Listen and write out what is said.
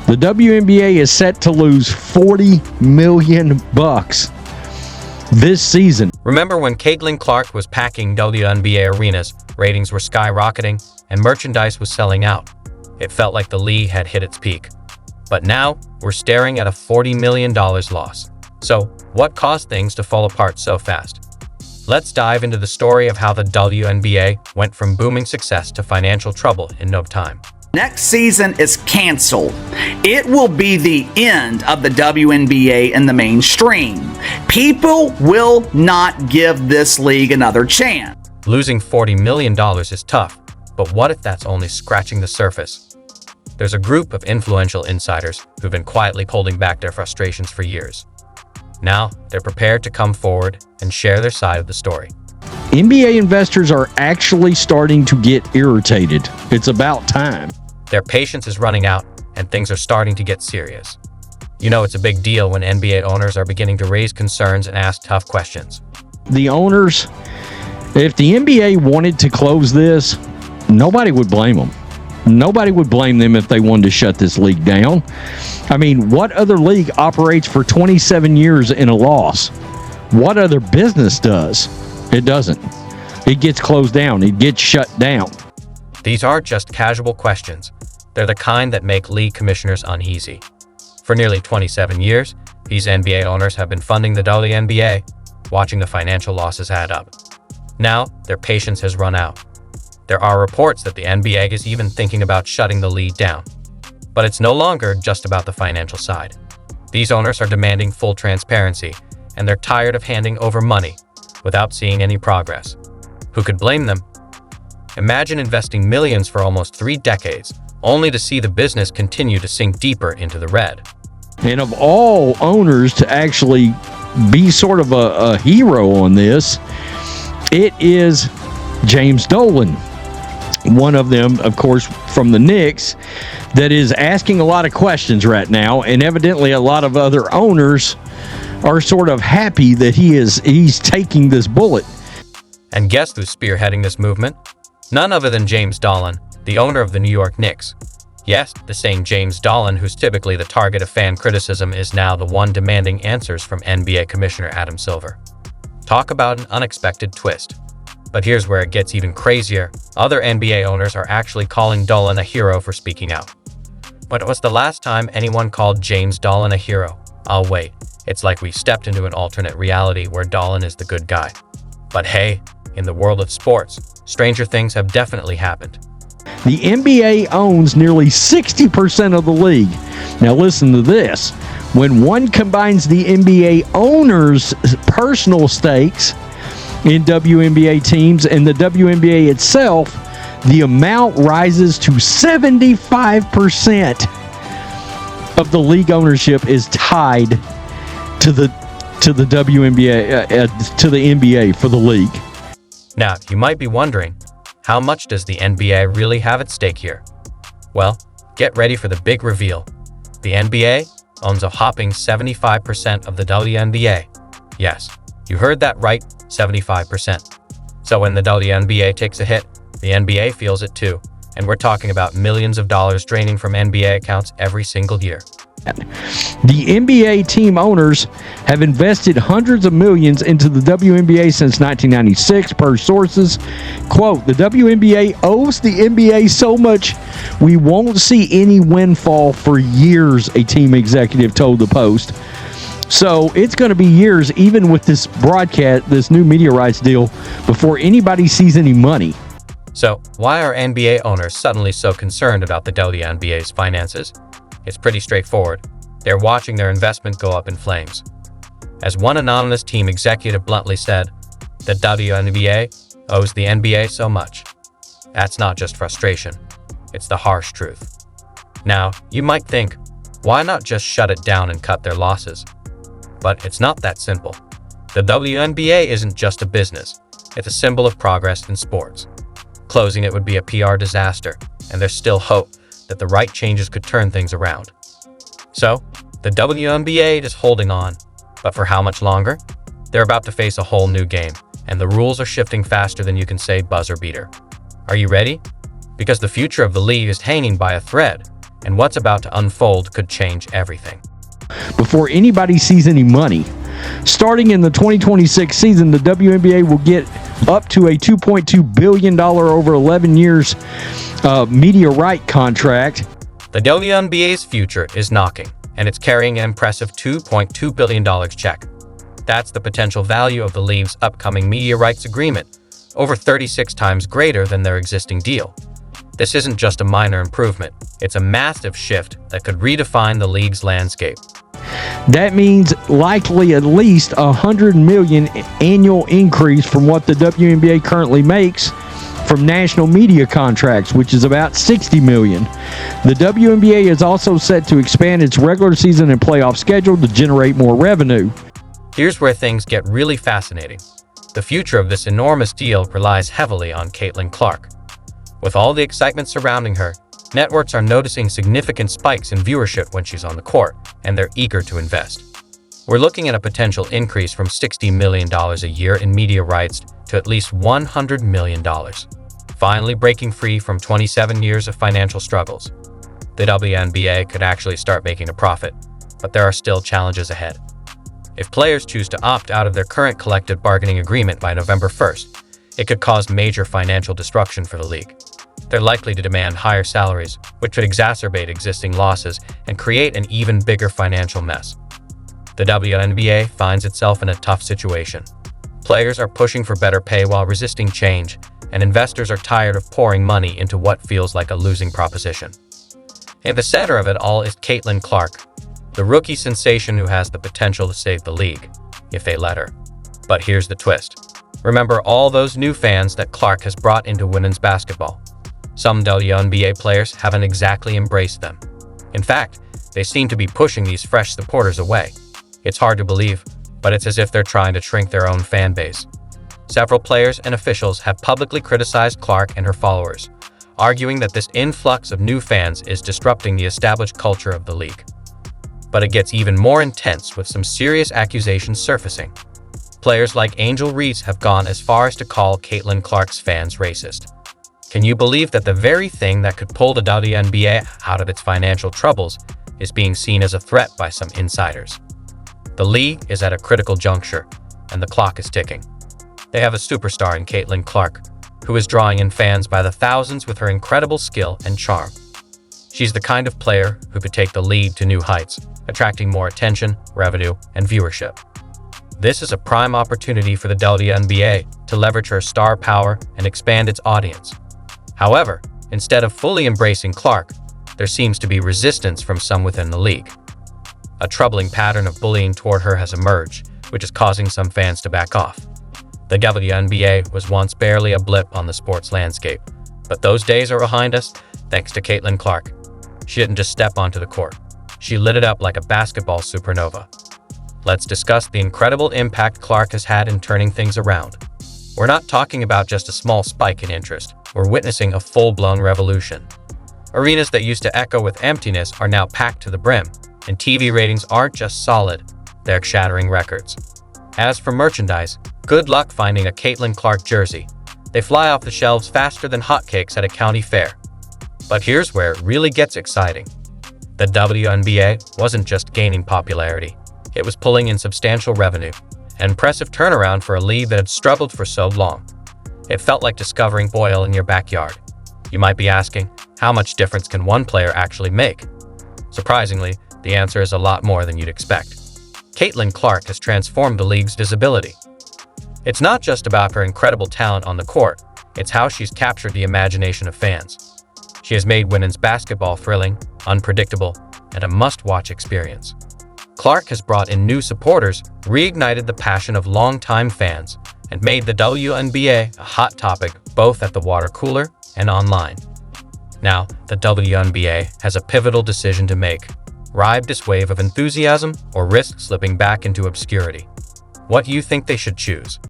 The WNBA is set to lose $40 million this season. Remember when Caitlin Clark was packing WNBA arenas, ratings were skyrocketing, and merchandise was selling out. It felt like the league had hit its peak. But now, we're staring at a $40 million loss. So, what caused things to fall apart so fast? Let's dive into the story of how the WNBA went from booming success to financial trouble in no time. Next season is canceled. It will be the end of the WNBA in the mainstream. People will not give this league another chance. Losing $40 million is tough, but what if that's only scratching the surface? There's a group of influential insiders who've been quietly holding back their frustrations for years. Now, they're prepared to come forward and share their side of the story. NBA investors are actually starting to get irritated. It's about time. Their patience is running out, and things are starting to get serious. You know it's a big deal when NBA owners are beginning to raise concerns and ask tough questions. The owners, if the NBA wanted to close this, nobody would blame them. Nobody would blame them if they wanted to shut this league down. I mean, what other league operates for 27 years in a loss? What other business does? It doesn't. It gets closed down. It gets shut down. These aren't just casual questions. They're the kind that make league commissioners uneasy. For nearly 27 years, these NBA owners have been funding the WNBA, watching the financial losses add up. Now, their patience has run out. There are reports that the NBA is even thinking about shutting the league down. But it's no longer just about the financial side. These owners are demanding full transparency, and they're tired of handing over money without seeing any progress. Who could blame them? Imagine investing millions for almost 3 decades, only to see the business continue to sink deeper into the red. And of all owners to actually be sort of a hero on this, it is James Dolan. One of them, of course, from the Knicks, that is asking a lot of questions right now, and evidently a lot of other owners are sort of happy that he's taking this bullet. And guess who's spearheading this movement? None other than James Dolan, the owner of the New York Knicks. Yes, the same James Dolan who's typically the target of fan criticism is now the one demanding answers from NBA Commissioner Adam Silver. Talk about an unexpected twist. But here's where it gets even crazier. Other NBA owners are actually calling Dolan a hero for speaking out. But was the last time anyone called James Dolan a hero? Oh wait, it's like we've stepped into an alternate reality where Dolan is the good guy. But hey, in the world of sports, stranger things have definitely happened. The NBA owns nearly 60% of the league. Now listen to this. When one combines the NBA owners' personal stakes in WNBA teams and the WNBA itself, the amount rises to 75% of the league ownership is tied to the WNBA, to the NBA for the league. Now, you might be wondering, how much does the NBA really have at stake here? Well, get ready for the big reveal. The NBA owns a whopping 75% of the WNBA. Yes, you heard that right, 75%. So when the WNBA takes a hit, the NBA feels it too. And we're talking about millions of dollars draining from NBA accounts every single year. The NBA team owners have invested hundreds of millions into the WNBA since 1996, per sources. Quote, the WNBA owes the NBA so much we won't see any windfall for years, a team executive told the Post. So it's going to be years, even with this broadcast, this new media rights deal, before anybody sees any money. So why are NBA owners suddenly so concerned about the WNBA's finances? It's pretty straightforward. They're watching their investment go up in flames. As one anonymous team executive bluntly said, the WNBA owes the NBA so much. That's not just frustration. It's the harsh truth. Now, you might think, why not just shut it down and cut their losses? But it's not that simple. The WNBA isn't just a business. It's a symbol of progress in sports. Closing it would be a PR disaster, and there's still hope that the right changes could turn things around. So, the WNBA is holding on. But for how much longer? They're about to face a whole new game, and the rules are shifting faster than you can say buzzer beater. Are you ready? Because the future of the league is hanging by a thread, and what's about to unfold could change everything. Before anybody sees any money, starting in the 2026 season, the WNBA will get up to a $2.2 billion over 11 years media right contract. The WNBA's future is knocking, and it's carrying an impressive $2.2 billion check. That's the potential value of the league's upcoming media rights agreement, over 36 times greater than their existing deal. This isn't just a minor improvement, it's a massive shift that could redefine the league's landscape. That means likely at least $100 million annual increase from what the WNBA currently makes from national media contracts, which is about $60 million. The WNBA is also set to expand its regular season and playoff schedule to generate more revenue. Here's where things get really fascinating. The future of this enormous deal relies heavily on Caitlin Clark. With all the excitement surrounding her, networks are noticing significant spikes in viewership when she's on the court, and they're eager to invest. We're looking at a potential increase from $60 million a year in media rights to at least $100 million. Finally breaking free from 27 years of financial struggles. The WNBA could actually start making a profit, but there are still challenges ahead. If players choose to opt out of their current collective bargaining agreement by November 1st, it could cause major financial destruction for the league. They're likely to demand higher salaries, which would exacerbate existing losses and create an even bigger financial mess. The WNBA finds itself in a tough situation. Players are pushing for better pay while resisting change, and investors are tired of pouring money into what feels like a losing proposition. In the center of it all is Caitlin Clark, the rookie sensation who has the potential to save the league, if they let her. But here's the twist. Remember all those new fans that Clark has brought into women's basketball. Some WNBA players haven't exactly embraced them. In fact, they seem to be pushing these fresh supporters away. It's hard to believe, but it's as if they're trying to shrink their own fan base. Several players and officials have publicly criticized Clark and her followers, arguing that this influx of new fans is disrupting the established culture of the league. But it gets even more intense with some serious accusations surfacing. Players like Angel Reese have gone as far as to call Caitlin Clark's fans racist. Can you believe that the very thing that could pull the WNBA out of its financial troubles is being seen as a threat by some insiders? The league is at a critical juncture, and the clock is ticking. They have a superstar in Caitlin Clark, who is drawing in fans by the thousands with her incredible skill and charm. She's the kind of player who could take the league to new heights, attracting more attention, revenue, and viewership. This is a prime opportunity for the WNBA to leverage her star power and expand its audience. However, instead of fully embracing Clark, there seems to be resistance from some within the league. A troubling pattern of bullying toward her has emerged, which is causing some fans to back off. The WNBA was once barely a blip on the sports landscape, but those days are behind us thanks to Caitlin Clark. She didn't just step onto the court. She lit it up like a basketball supernova. Let's discuss the incredible impact Clark has had in turning things around. We're not talking about just a small spike in interest. We're witnessing a full-blown revolution. Arenas that used to echo with emptiness are now packed to the brim, and TV ratings aren't just solid, they're shattering records. As for merchandise, good luck finding a Caitlin Clark jersey. They fly off the shelves faster than hotcakes at a county fair. But here's where it really gets exciting. The WNBA wasn't just gaining popularity, it was pulling in substantial revenue, an impressive turnaround for a league that had struggled for so long. It felt like discovering oil in your backyard. You might be asking, how much difference can one player actually make? Surprisingly, the answer is a lot more than you'd expect. Caitlin Clark has transformed the league's visibility. It's not just about her incredible talent on the court, it's how she's captured the imagination of fans. She has made women's basketball thrilling, unpredictable, and a must-watch experience. Clark has brought in new supporters, reignited the passion of longtime fans, and made the WNBA a hot topic both at the water cooler and online. Now, the WNBA has a pivotal decision to make: ride this wave of enthusiasm or risk slipping back into obscurity. What do you think they should choose?